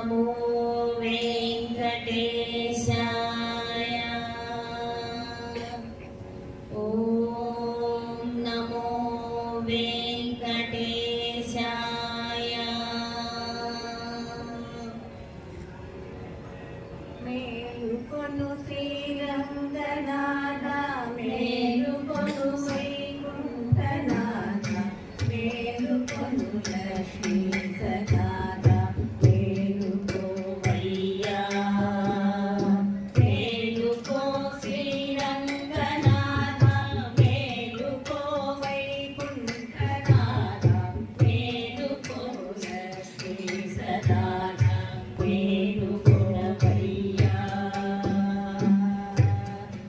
నమో వెంకటేశాయ. ఓం నమో వెంకటేశాయ. మేలుకొను శ్రీరంగనాథ, మేలుకొను వైకుంఠనాథ, మేలుకొను లక్ష్మీ సదాద, మేలుకోవయ్యా, మేలుకో శ్రీరంగ